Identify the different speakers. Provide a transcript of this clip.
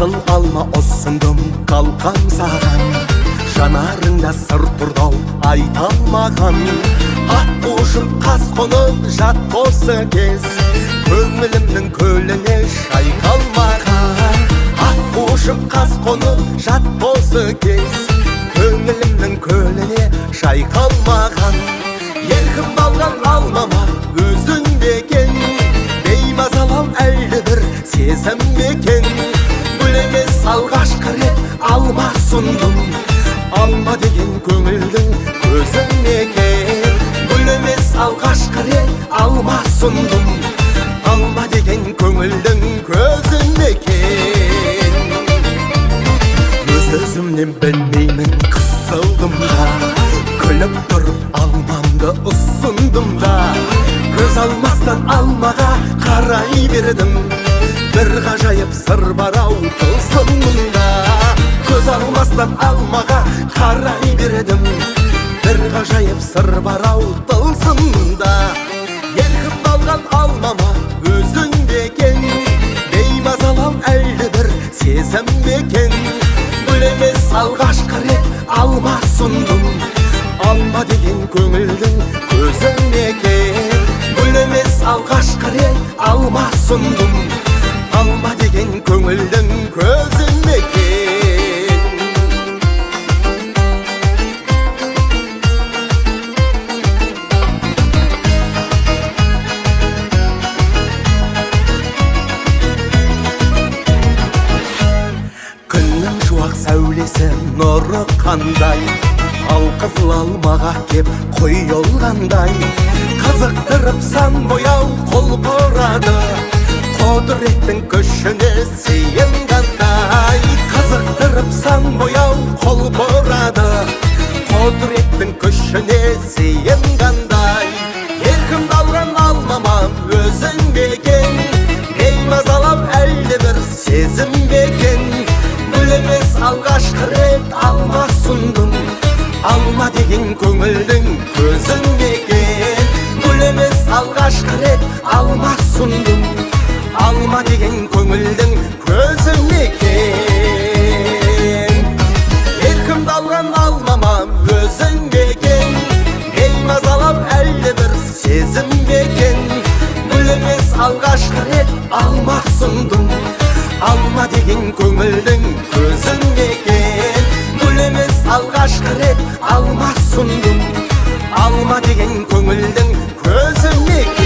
Speaker 1: Қызыл алма ұсындым қалқам саған, жанарыңда сыр тұрдау айта алмаған. Ат қушып қас қонып жат осы кез, көңілімнің көліне шайқалмаған. Ат қушып қас қонып жат осы кез, көңілімнің көліне шайқалмаған. Еркін балған алмама өзің бекен, беймазалау әлі бір сезім бекен. Гүл емес алғашқы рет алма сұндым, алма деген көңілдің көзің екен. Гүл емес алғашқы рет алма сұндым, алма деген көңілдің көзің екен. Өз-өзімнен білмеймін қысылдым да, күліп тұрып алмамды ұсындым да. Көз алмастан алмаға қарай бердім, бір ғажайып сыр бар-ау тылсымында. Көз алмастан алмаға қарай бердім, бір ғажайып сыр бар-ау тылсымында. Еркін алған алмама өзің бекен, беймазалау әлі бір сезім бекен. Гүл емес алғашқы рет алма сұндым, алма деген көңілдің көзің екен. Гүл емес алғашқы рет алма сұндым, алма деген көңілдің көзің екен. Күннің шуақ сәулесі нұры қандай, ал қызыл алмаға кеп құйылғандай. Қызықтырып сан бояу қол бұрады, құдіреттің күшіне сыйынғандай. Қызықтырып сан бояу қол бұрады, құдіреттің күшіне сыйынғандай. Еркін алған алмама өзің бекен, беймазалау әлі бір сезім бекен. Гүл емес алғашқы рет алма сұндым, алма деген көңілдің көзің екен. Гүл емес алғашқы рет алма сұндым, алма деген көңілдің көзің екен. Еркімді алған алмама өзің бекен, беймазалау әлі бір сезім бекен. Гүл емес алғашқы рет алма сұндым, алма деген көңілдің көзің екен. Гүл емес алғашқы рет алма сұндым, алма деген көңілдің көзің екен.